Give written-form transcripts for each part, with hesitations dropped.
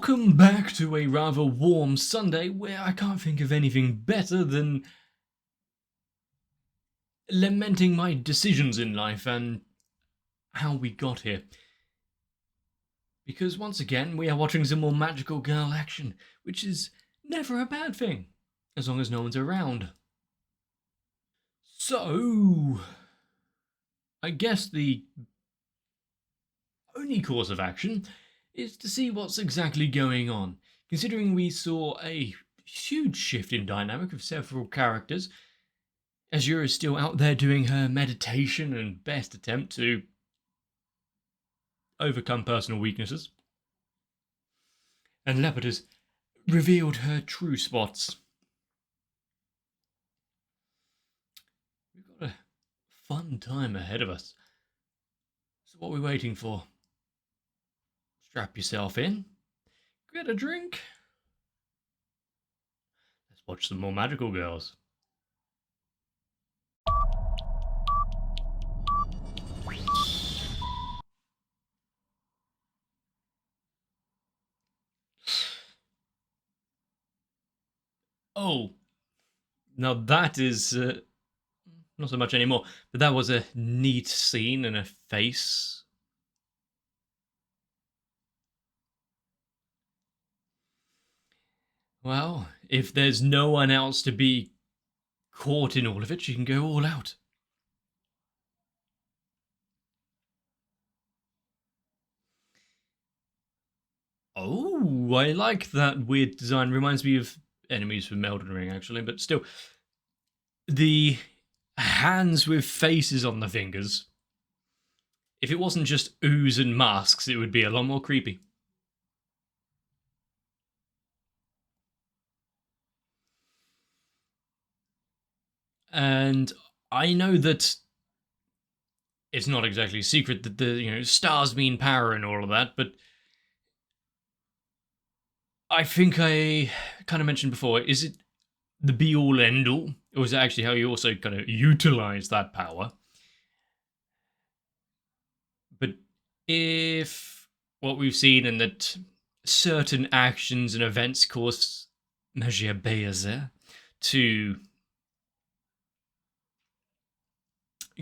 Welcome back to a rather warm Sunday where I can't think of anything better than lamenting my decisions in life and how we got here. Because once again, we are watching some more magical girl action, which is never a bad thing, as long as no one's around. So, I guess the only course of action is to see what's exactly going on, considering we saw a huge shift in dynamic of several characters. Azure is still out there doing her meditation and best attempt to overcome personal weaknesses. And Leopard has revealed her true spots. We've got a fun time ahead of us. So what are we waiting for? Strap yourself in, get a drink. Let's watch some more Magical Girls. Oh, now that is not so much anymore, but that was a neat scene and a face. Well, if there's no one else to be caught in all of it, she can go all out. Oh, I like that weird design. Reminds me of enemies from Elden Ring, actually, but still. The hands with faces on the fingers. If it wasn't just ooze and masks, it would be a lot more creepy. And I know that it's not exactly a secret that the stars mean power and all of that, but I think I kind of mentioned before, is it the be-all, end-all? Or is it actually how you also kind of utilize that power? But if what we've seen in that certain actions and events cause Magical Girls to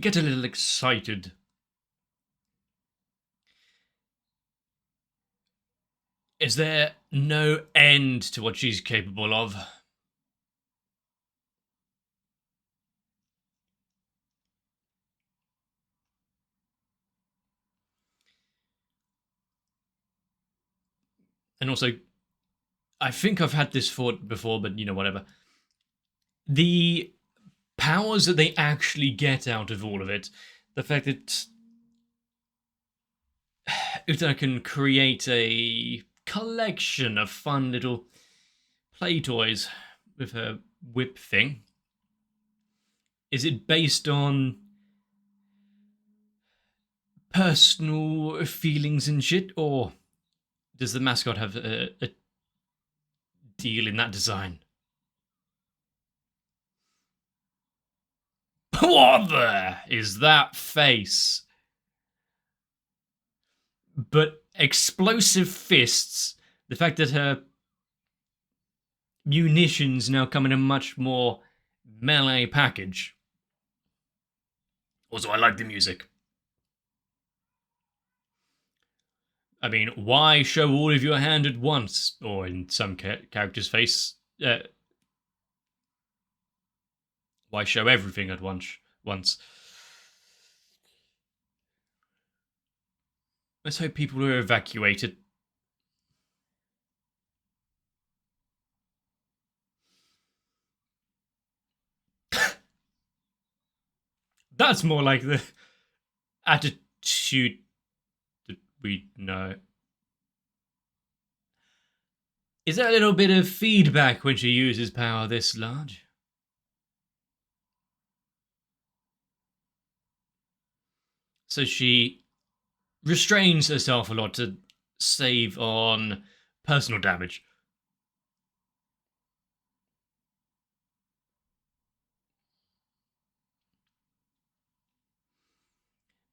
get a little excited, is there no end to what she's capable of? And also, I think I've had this thought before, but whatever. The powers that they actually get out of all of it, the fact that Uta can create a collection of fun little play toys with her whip thing. Is it based on personal feelings and shit, or does the mascot have a deal in that design? What the is that face? But explosive fists, the fact that her munitions now come in a much more melee package. Also, I like the music. I mean, why show all of your hand at once? Or in some characters' face, why show everything at once? Let's hope people are evacuated. That's more like the attitude that we know. Is there a little bit of feedback when she uses power this large? So she restrains herself a lot to save on personal damage.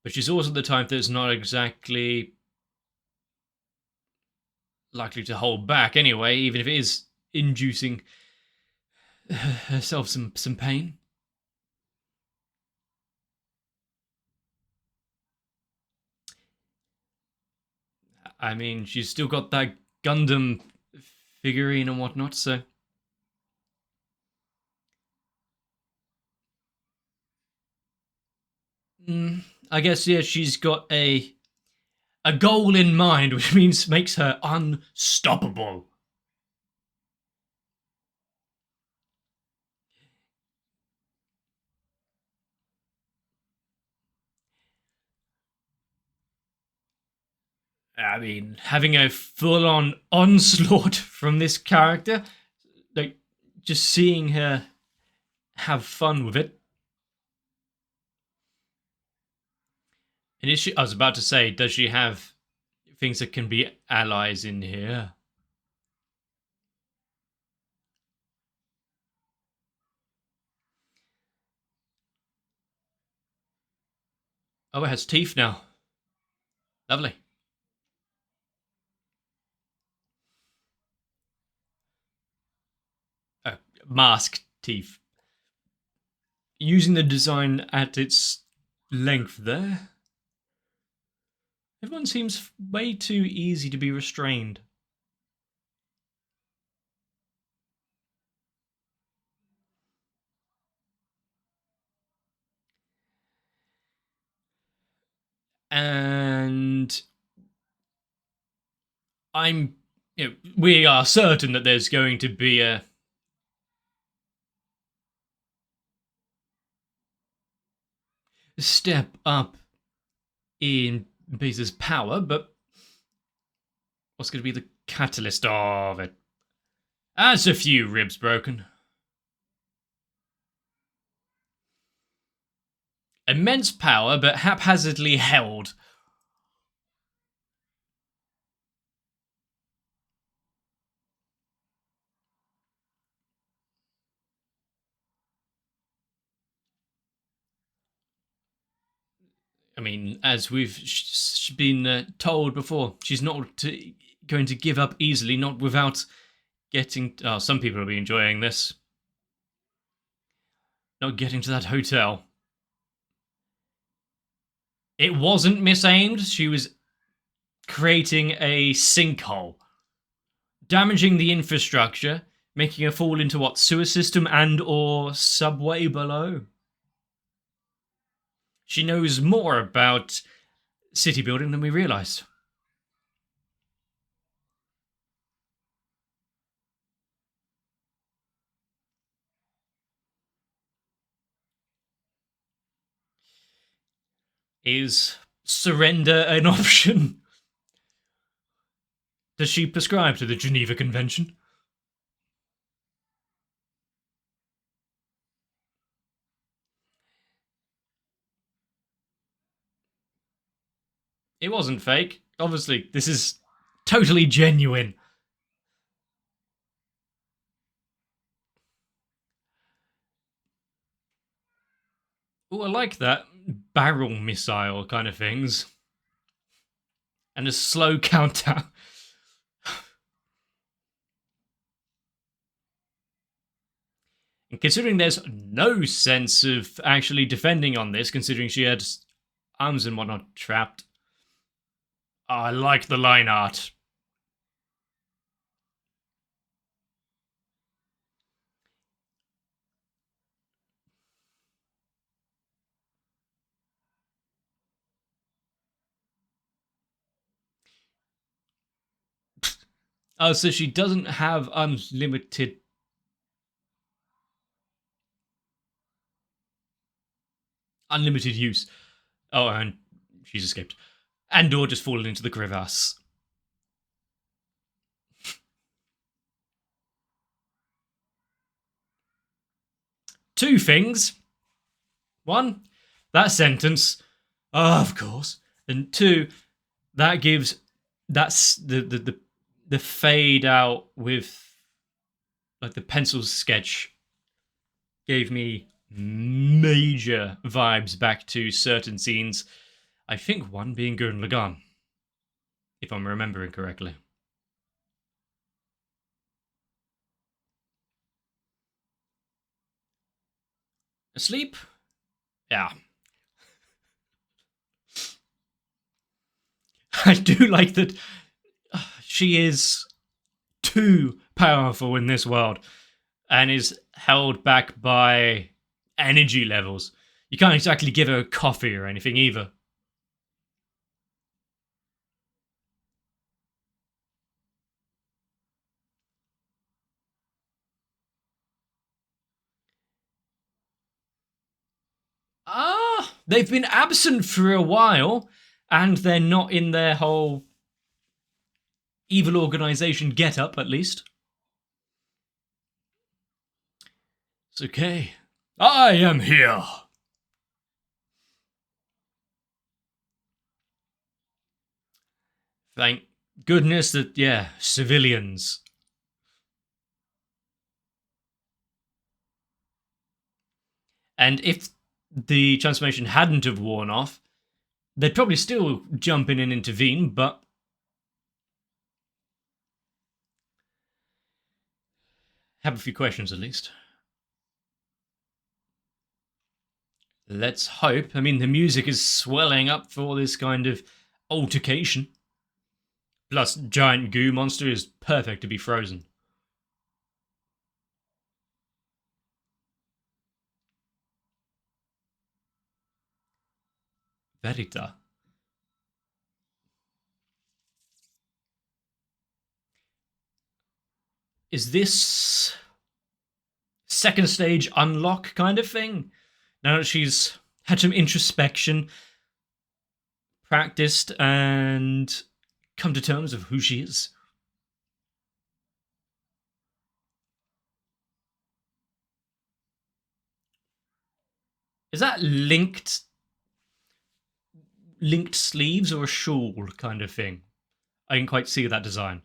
But she's also the type that's not exactly likely to hold back anyway, even if it is inducing herself some pain. I mean, she's still got that Gundam figurine and whatnot, so. I guess, yeah, she's got a goal in mind, which makes her unstoppable. I mean, having a full-on onslaught from this character, like, just seeing her have fun with it. And is she, I was about to say, does she have things that can be allies in here? Oh, it has teeth now. Lovely. Mask teeth. Using the design at its length there. Everyone seems way too easy to be restrained. And we are certain that there's going to be a step up in Base's power, but what's going to be the catalyst of it? As a few ribs broken. Immense power, but haphazardly held. I mean, as we've been told before, she's not going to give up easily, not without getting. Oh, some people will be enjoying this. Not getting to that hotel. It wasn't misaimed. She was creating a sinkhole, damaging the infrastructure, making her fall into what, sewer system and or subway below. She knows more about city building than we realized. Is surrender an option? Does she prescribe to the Geneva Convention? It wasn't fake. Obviously, this is totally genuine. Oh, I like that. Barrel missile kind of things. And a slow countdown. And considering there's no sense of actually defending on this, considering she had arms and whatnot trapped. Oh, I like the line art. Oh, so she doesn't have unlimited. Unlimited use. Oh, and she's escaped. And/or just fallen into the crevasse. Two things. One, that sentence, of course. And two, that gives that's the fade out with like the pencil sketch gave me major vibes back to certain scenes. I think one being Gurren Lagann, if I'm remembering correctly. Asleep? Yeah. I do like that she is too powerful in this world and is held back by energy levels. You can't exactly give her coffee or anything either. They've been absent for a while, and they're not in their whole evil organization get-up, at least. It's okay. I am here. Thank goodness that, yeah, civilians. And if the transformation hadn't have worn off, they'd probably still jump in and intervene, but have a few questions at least. Let's hope. I mean, the music is swelling up for this kind of altercation. Plus, giant goo monster is perfect to be frozen. Verita. Is this second stage unlock kind of thing? Now that she's had some introspection, practiced, and come to terms of who she is. Is that linked sleeves or a shawl kind of thing? I didn't quite see that design.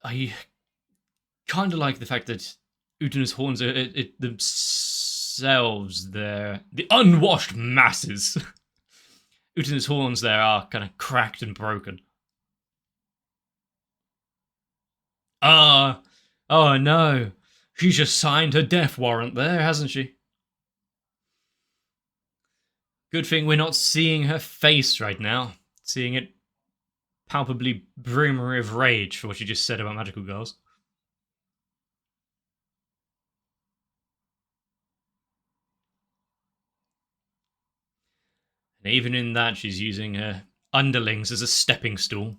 I kind of like the fact that Utena's horns are themselves, they're the unwashed masses. Utena's horns there are kind of cracked and broken. Oh no. She's just signed her death warrant there, hasn't she? Good thing we're not seeing her face right now. Seeing it palpably brimmer of rage for what she just said about Magical Girls. And even in that, she's using her underlings as a stepping stool.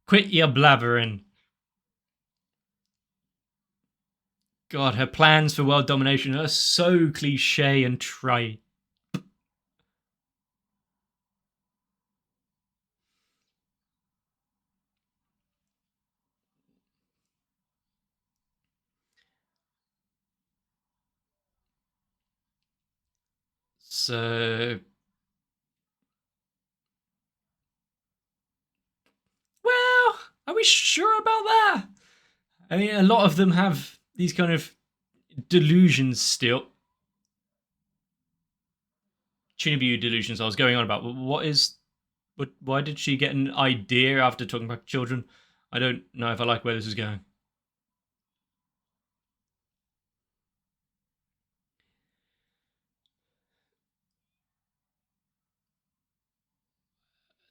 Quit your blabbering. God, her plans for world domination are so cliche and trite. So, well, are we sure about that? I mean, a lot of them have these kind of delusions still. Chinibu delusions I was going on about. Why did she get an idea after talking about children? I don't know if I like where this is going.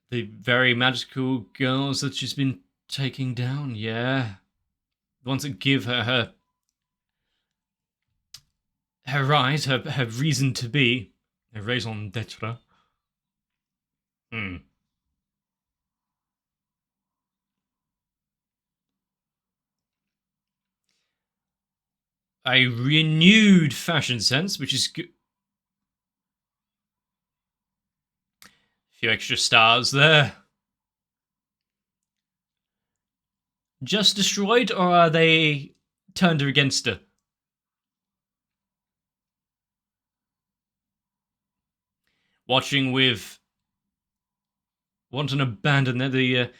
The very magical girls that she's been taking down, yeah. The ones that give her right, her reason to be, her raison d'etre. Hmm. A renewed fashion sense, which is good. A few extra stars there. Just destroyed, or are they turned against her? Watching with want and abandon. They're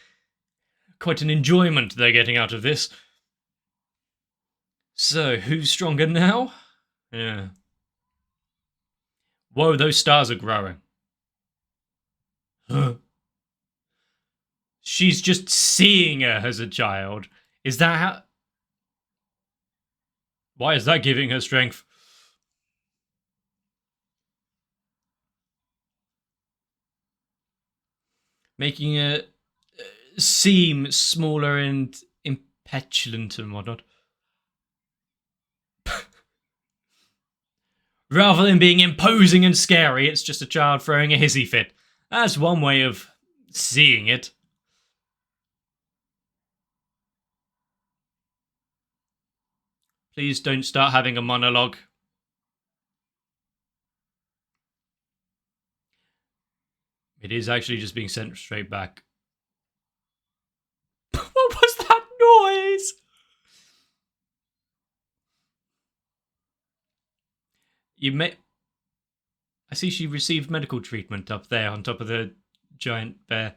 quite an enjoyment they're getting out of this. So, who's stronger now? Yeah. Whoa, those stars are growing. Huh. She's just seeing her as a child. Is that how... Why is that giving her strength? Making her seem smaller and impetulant and whatnot. Rather than being imposing and scary, it's just a child throwing a hissy fit. That's one way of seeing it. Please don't start having a monologue. It is actually just being sent straight back. What was that noise? I see she received medical treatment up there on top of the giant bear.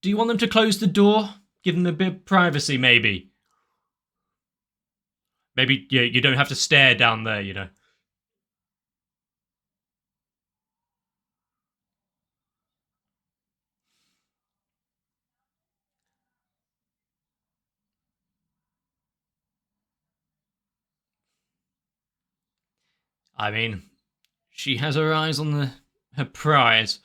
Do you want them to close the door? Give them a bit of privacy, maybe? Maybe you don't have to stare down there, you know. I mean, she has her eyes on her prize.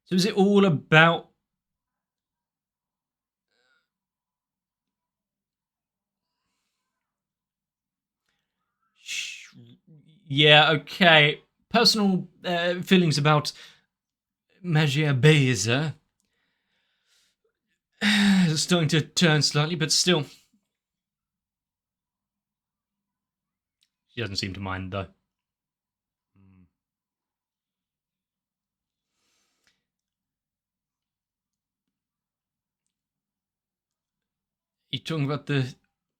So is it all about... Yeah, okay. Personal feelings about Magia Beza. Starting to turn slightly, but still. She doesn't seem to mind, though. You're talking about the...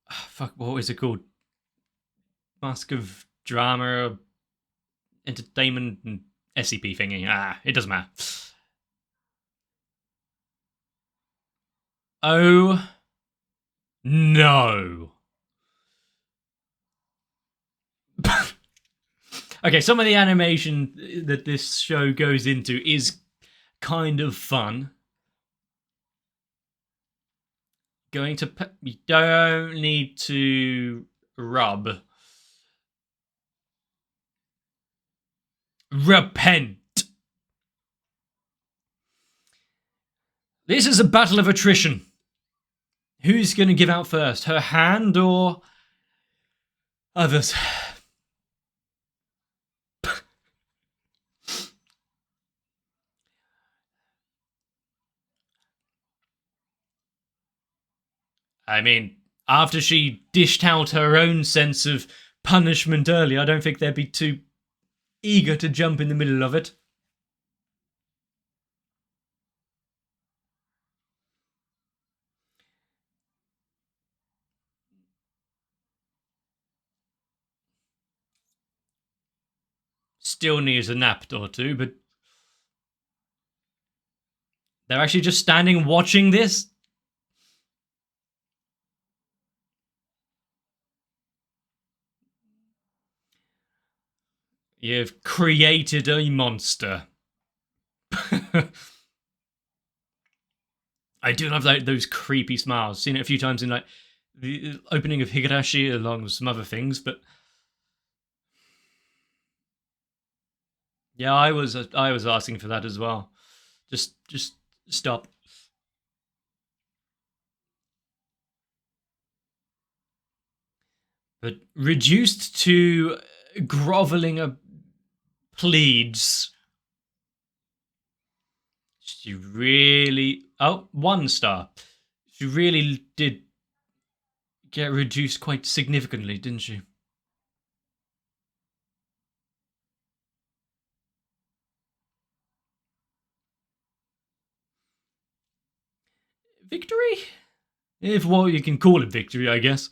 fuck, what is it called? Mask of Drama, Entertainment, and SCP thingy. It doesn't matter. Oh... no. Okay, some of the animation that this show goes into is kind of fun. You don't need to rub. Repent. This is a battle of attrition. Who's going to give out first? Her hand or others? I mean, after she dished out her own sense of punishment earlier, I don't think they'd be too eager to jump in the middle of it. Still needs a nap or two, but they're actually just standing watching this? You've created a monster. I do love those creepy smiles. Seen it a few times in like the opening of Higurashi along with some other things, but yeah, I was asking for that as well. Just stop. But reduced to groveling pleads. She really... Oh, 1 star. She really did get reduced quite significantly, didn't she? Victory? If what you can call it victory, I guess.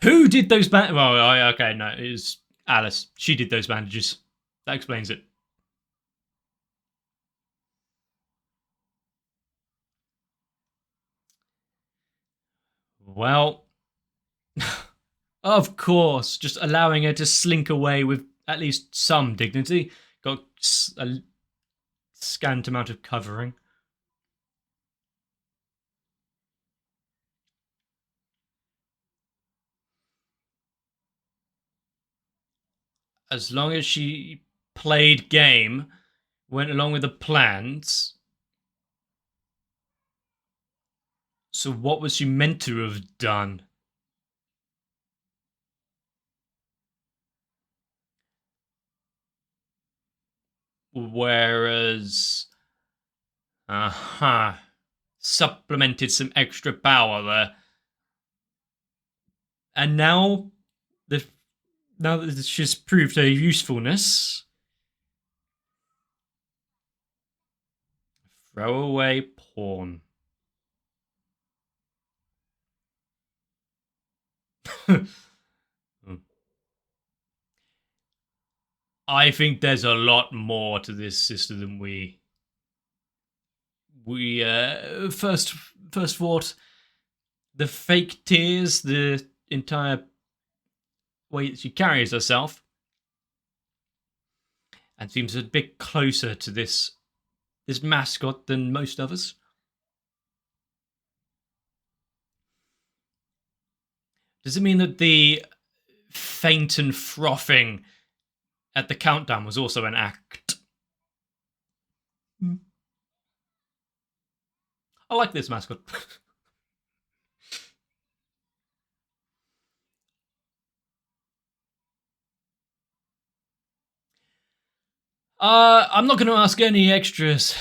Who did those bandages? Well, okay, no, it was Alice. She did those bandages. That explains it. Well, of course, just allowing her to slink away with at least some dignity. Got a scant amount of covering. As long as she played game, went along with the plans. So what was she meant to have done? Whereas, supplemented some extra power there, and now that she's proved her usefulness, throw away pawn. I think there's a lot more to this sister than we first thought. The fake tears, the entire way that she carries herself, and seems a bit closer to this mascot than most of us. Does it mean that the faint and frothing at the countdown was also an act? I like this mascot. I'm not going to ask any extras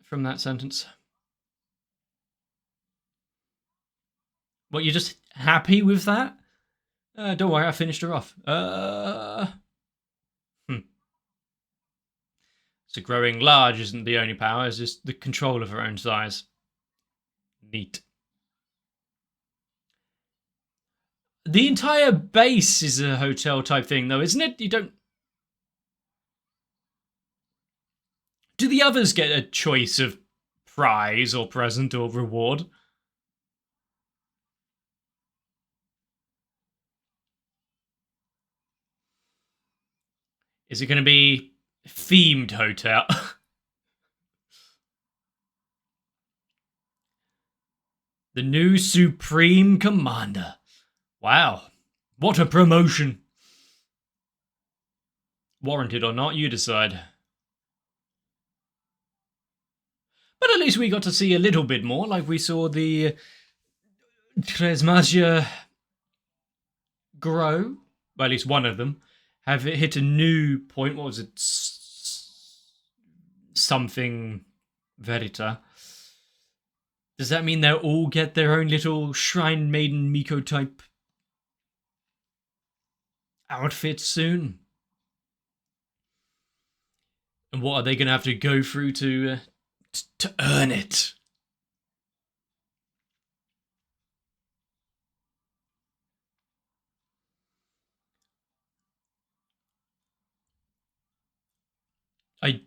from that sentence. What, you're just happy with that? Don't worry, I finished her off. So growing large isn't the only power, it's just the control of her own size. Neat. The entire base is a hotel type thing, though, isn't it? You don't. Do the others get a choice of prize or present or reward? Is it going to be themed hotel? The new Supreme Commander. Wow. What a promotion. Warranted or not, you decide. But at least we got to see a little bit more, like we saw the Tresmagia grow. Well, at least one of them. Have hit a new point. What was it? Something Verita. Does that mean they'll all get their own little Shrine Maiden Miko type outfit soon? And what are they going to have to go through to earn it? I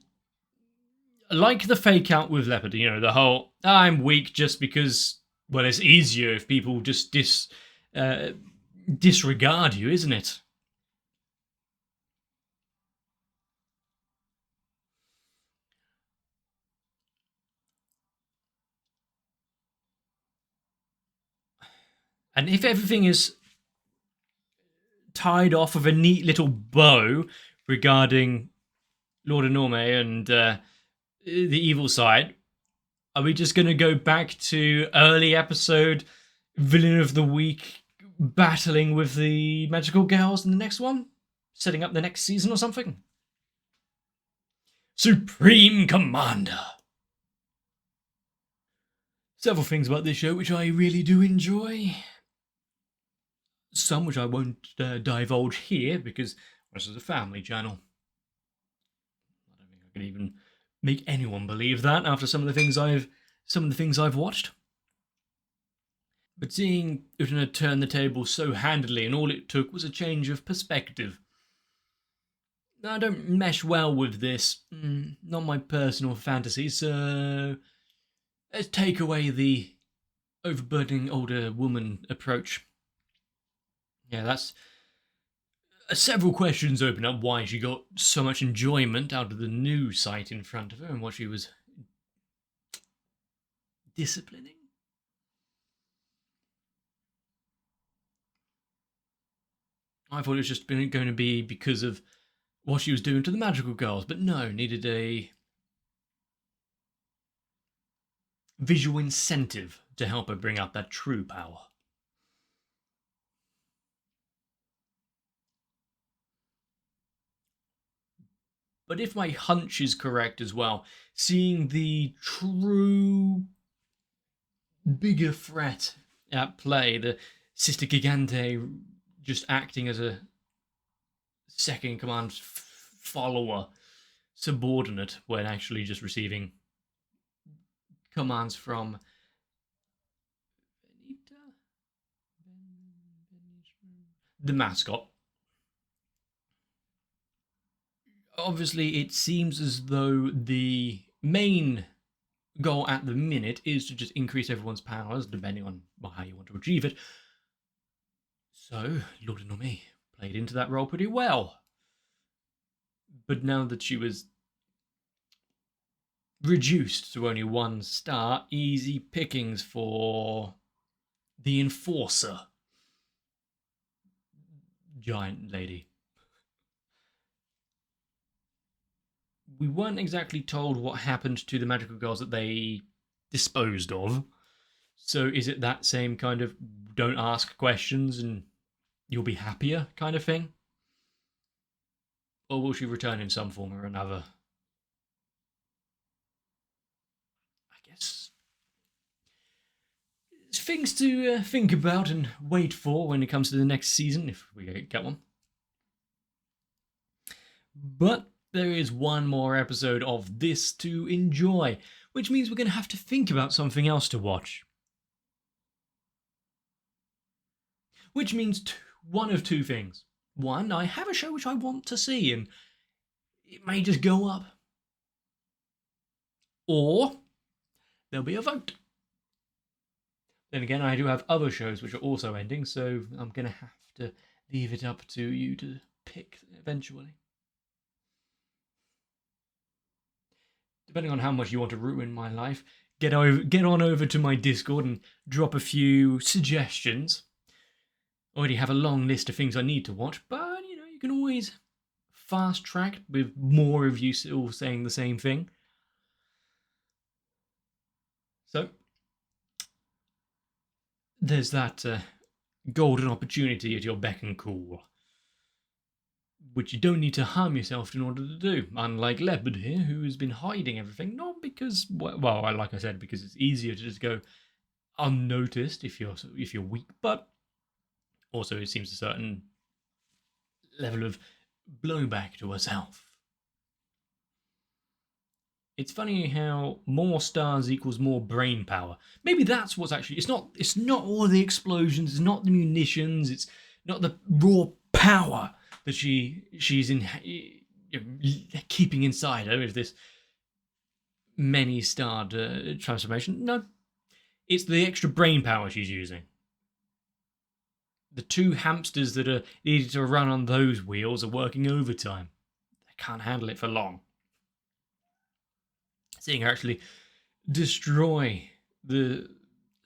like the fake out with Leopard, you know, the whole I'm weak just because, well, it's easier if people just disregard you, isn't it? And if everything is tied off with a neat little bow regarding Lord Enorme and the evil side, are we just going to go back to early episode villain of the week battling with the magical girls in the next one? Setting up the next season or something? Supreme Commander. Several things about this show which I really do enjoy. Some which I won't divulge here because this is a family channel. I don't think I can even make anyone believe that after some of the things I've watched. But seeing Utana turn the table so handily, and all it took was a change of perspective. I don't mesh well with this. Not my personal fantasy, so let's take away the overburdening older woman approach. Yeah, that's... several questions open up why she got so much enjoyment out of the new sight in front of her and what she was disciplining. I thought it was just going to be because of what she was doing to the Magical Girls, but no, needed a visual incentive to help her bring out that true power. But if my hunch is correct as well, seeing the true bigger threat at play, the Sister Gigante just acting as a second command follower, subordinate, when actually just receiving commands from the mascot. Obviously, it seems as though the main goal at the minute is to just increase everyone's powers, depending on how you want to achieve it. So, Lord Enorme played into that role pretty well. But now that she was reduced to only 1 star, easy pickings for the Enforcer. Giant lady. We weren't exactly told what happened to the Magical Girls that they disposed of. So is it that same kind of don't ask questions and you'll be happier kind of thing? Or will she return in some form or another? I guess it's things to think about and wait for when it comes to the next season, if we get one. But there is one more episode of this to enjoy, which means we're going to have to think about something else to watch. Which means one of two things. One, I have a show which I want to see, and it may just go up. Or there'll be a vote. Then again, I do have other shows which are also ending, so I'm going to have to leave it up to you to pick eventually. Depending on how much you want to ruin my life, get on over to my Discord and drop a few suggestions. Already have a long list of things I need to watch, but you can always fast track with more of you still saying the same thing. So there's that golden opportunity at your beck and call, which you don't need to harm yourself in order to do, unlike Leopard here, who has been hiding everything, not because, well, like I said, because it's easier to just go unnoticed if you're weak, but also it seems a certain level of blowback to herself. It's funny how more stars equals more brain power. Maybe that's what's actually... It's not all the explosions, it's not the munitions, it's not the raw power that she's in, keeping inside her with this many-starred transformation. No, it's the extra brain power she's using. The 2 hamsters that are needed to run on those wheels are working overtime. They can't handle it for long. Seeing her actually destroy the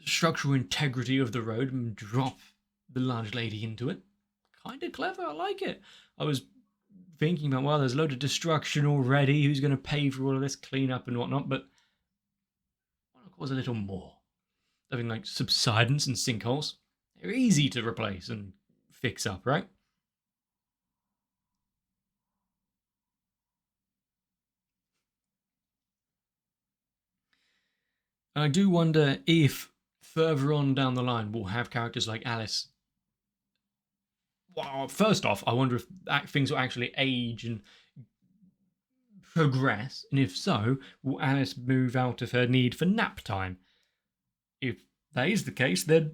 structural integrity of the road and drop the large lady into it. Kind of clever, I like it. I was thinking about, well, there's a load of destruction already. Who's going to pay for all of this cleanup and whatnot? But why not cause a little more? Something like subsidence and sinkholes. They're easy to replace and fix up, right? I do wonder if further on down the line we'll have characters like Alice. Well, first off, I wonder if things will actually age and progress, and if so, will Alice move out of her need for nap time? If that is the case, then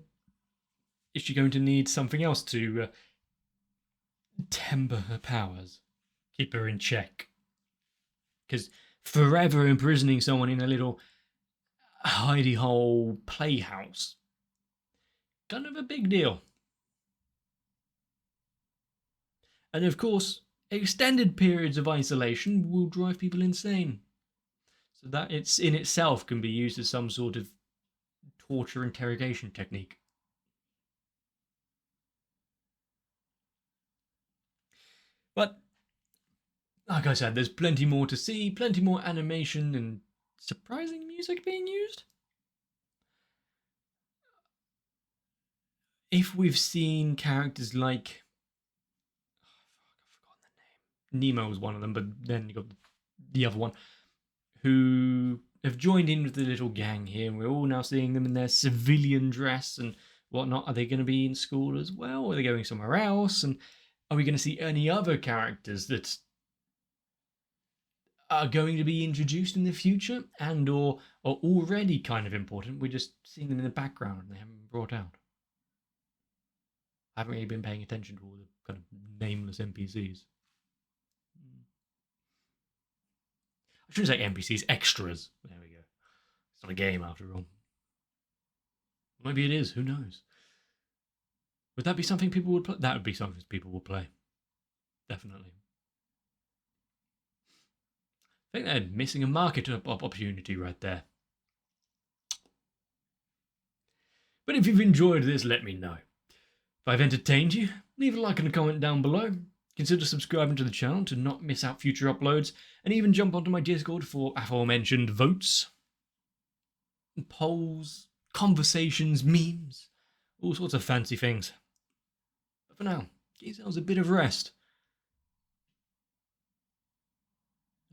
is she going to need something else to temper her powers, keep her in check? Because forever imprisoning someone in a little hidey hole playhouse, kind of a big deal. And of course, extended periods of isolation will drive people insane. So that it's in itself can be used as some sort of torture interrogation technique. But like I said, there's plenty more to see, plenty more animation and surprising music being used. If we've seen characters like, I've forgotten the name. Nemo was one of them, but then you got the other one, who have joined in with the little gang here, and we're all now seeing them in their civilian dress and whatnot. Are they going to be in school as well? Or are they going somewhere else? And are we going to see any other characters that are going to be introduced in the future and or are already kind of important? We're just seeing them in the background and they haven't been brought out. I haven't really been paying attention to all the kind of nameless NPCs. I shouldn't say NPCs, extras. There we go. It's not a game after all. Maybe it is, who knows? Would that be something people would play? That would be something people would play. Definitely. I think they're missing a market opportunity right there. But if you've enjoyed this, let me know. If I've entertained you, leave a like and a comment down below. Consider subscribing to the channel to not miss out future uploads, and even jump onto my Discord for aforementioned votes, polls, conversations, memes, all sorts of fancy things. But for now, give yourselves a bit of rest.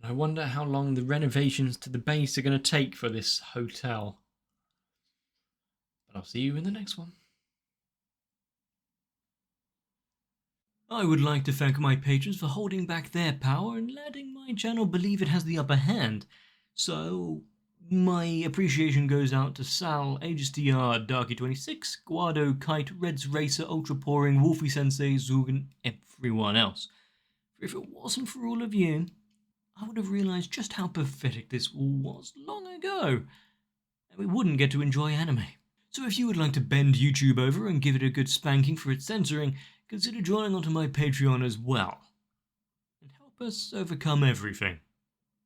And I wonder how long the renovations to the base are going to take for this hotel. But I'll see you in the next one. I would like to thank my patrons for holding back their power and letting my channel believe it has the upper hand. So, my appreciation goes out to Sal, AgesTR, Darky26, Guado, Kite, Reds Racer, Ultra Pouring, Wolfie Sensei, Zug, and everyone else. For if it wasn't for all of you, I would have realised just how pathetic this all was long ago, and we wouldn't get to enjoy anime. So if you would like to bend YouTube over and give it a good spanking for its censoring, consider joining onto my Patreon as well, and help us overcome everything.